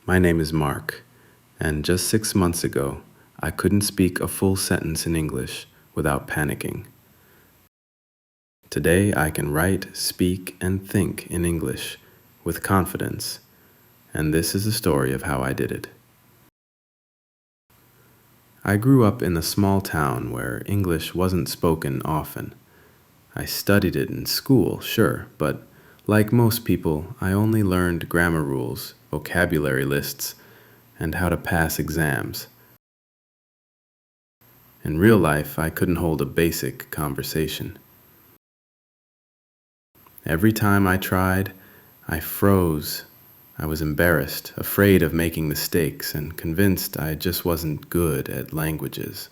My name is Mark, and just 6 months ago, I couldn't speak a full sentence in English without panicking. Today, I can write, speak, and think in English with confidence, and this is the story of how I did it. I grew up in a small town where English wasn't spoken often. I studied it in school, sure, but like most people, I only learned grammar rules, vocabulary lists, and how to pass exams. In real life, I couldn't hold a basic conversation. Every time I tried, I froze. I was embarrassed, afraid of making mistakes, and convinced I just wasn't good at languages.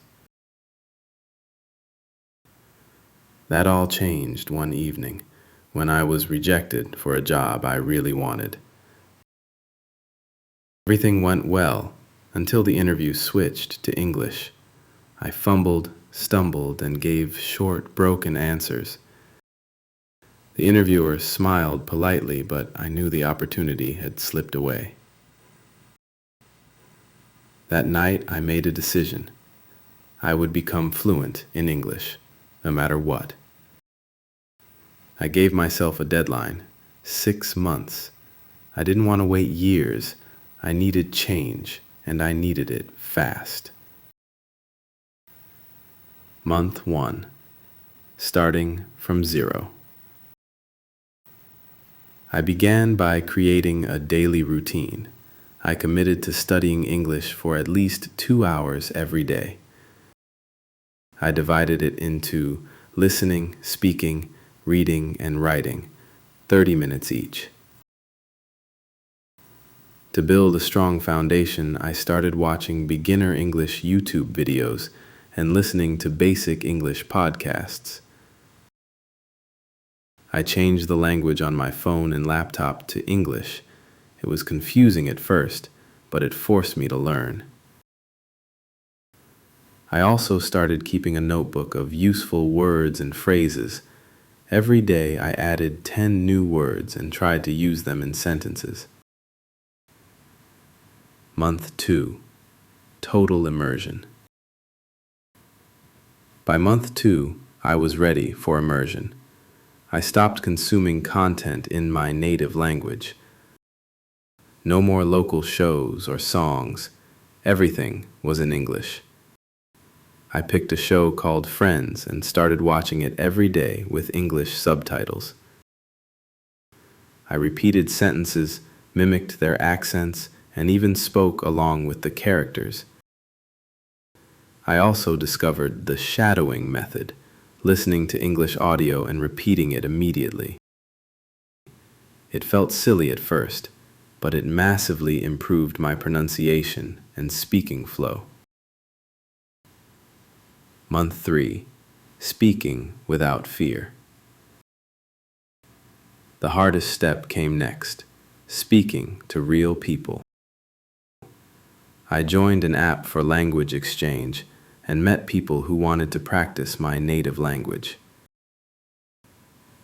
That all changed one evening when I was rejected for a job I really wanted. Everything went well until the interview switched to English. I fumbled, stumbled, and gave short, broken answers. The interviewer smiled politely, but I knew the opportunity had slipped away. That night, I made a decision. I would become fluent in English, no matter what. I gave myself a deadline, 6 months. I didn't want to wait years. I needed change, and I needed it fast. Month 1. Starting from zero. I began by creating a daily routine. I committed to studying English for at least 2 hours every day. I divided it into listening, speaking, reading, and writing, 30 minutes each. To build a strong foundation, I started watching beginner English YouTube videos and listening to basic English podcasts. I changed the language on my phone and laptop to English. It was confusing at first, but it forced me to learn. I also started keeping a notebook of useful words and phrases. Every day I added 10 new words and tried to use them in sentences. Month 2. Total immersion. By month 2, I was ready for immersion. I stopped consuming content in my native language. No more local shows or songs. Everything was in English. I picked a show called Friends and started watching it every day with English subtitles. I repeated sentences, mimicked their accents, and even spoke along with the characters. I also discovered the shadowing method, listening to English audio and repeating it immediately. It felt silly at first, but it massively improved my pronunciation and speaking flow. Month 3. Speaking without fear. The hardest step came next, speaking to real people. I joined an app for language exchange and met people who wanted to practice my native language.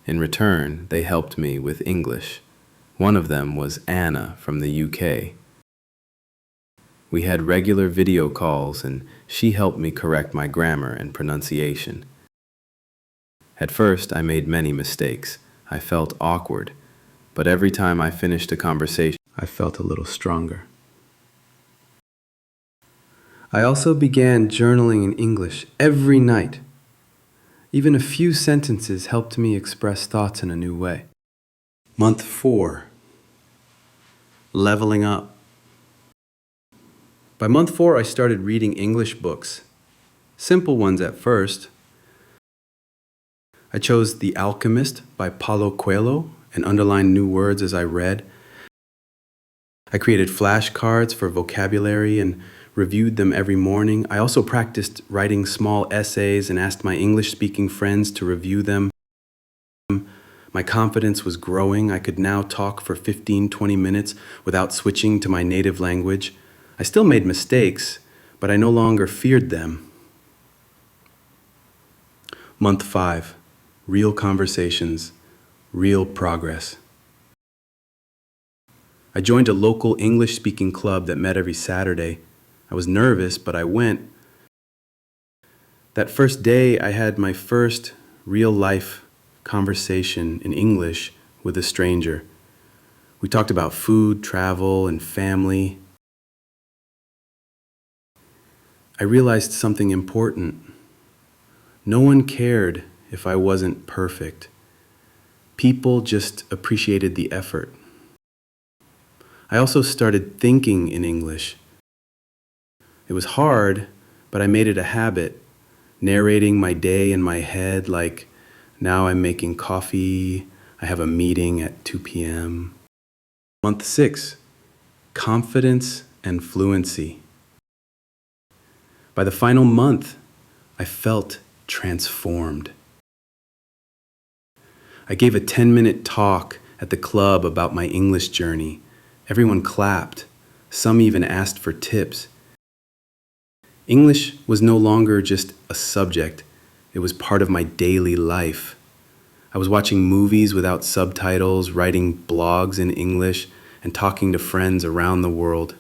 In return, they helped me with English. One of them was Anna from the UK. We had regular video calls and she helped me correct my grammar and pronunciation. At first, I made many mistakes. I felt awkward, but every time I finished a conversation, I felt a little stronger. I also began journaling in English every night. Even a few sentences helped me express thoughts in a new way. Month 4. Leveling up. By month 4, I started reading English books. Simple ones at first. I chose The Alchemist by Paulo Coelho and underlined new words as I read. I created flashcards for vocabulary and reviewed them every morning. I also practiced writing small essays and asked my English-speaking friends to review them. My confidence was growing. I could now talk for 15-20 minutes without switching to my native language. I still made mistakes, but I no longer feared them. Month 5. Real conversations, real progress. I joined a local English-speaking club that met every Saturday. I was nervous, but I went. That first day, I had my first real-life conversation in English with a stranger. We talked about food, travel, and family. I realized something important. No one cared if I wasn't perfect. People just appreciated the effort. I also started thinking in English. It was hard, but I made it a habit, narrating my day in my head like, now I'm making coffee, I have a meeting at 2 p.m. Month 6, confidence and fluency. By the final month, I felt transformed. I gave a 10-minute talk at the club about my English journey. Everyone clapped. Some even asked for tips. English was no longer just a subject. It was part of my daily life. I was watching movies without subtitles, writing blogs in English, and talking to friends around the world.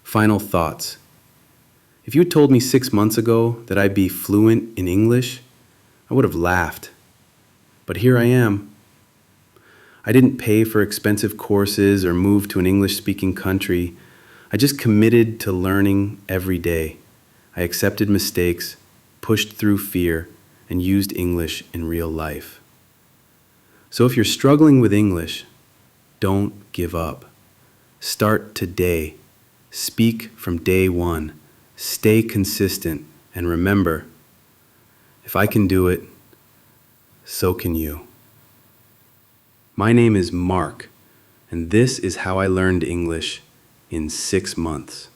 Final thoughts. If you had told me 6 months ago that I'd be fluent in English, I would have laughed. But here I am. I didn't pay for expensive courses or move to an English-speaking country. I just committed to learning every day. I accepted mistakes, pushed through fear, and used English in real life. So if you're struggling with English, don't give up. Start today. Speak from day one. Stay consistent. And remember, if I can do it, so can you. My name is Mark, and this is how I learned English in 6 months.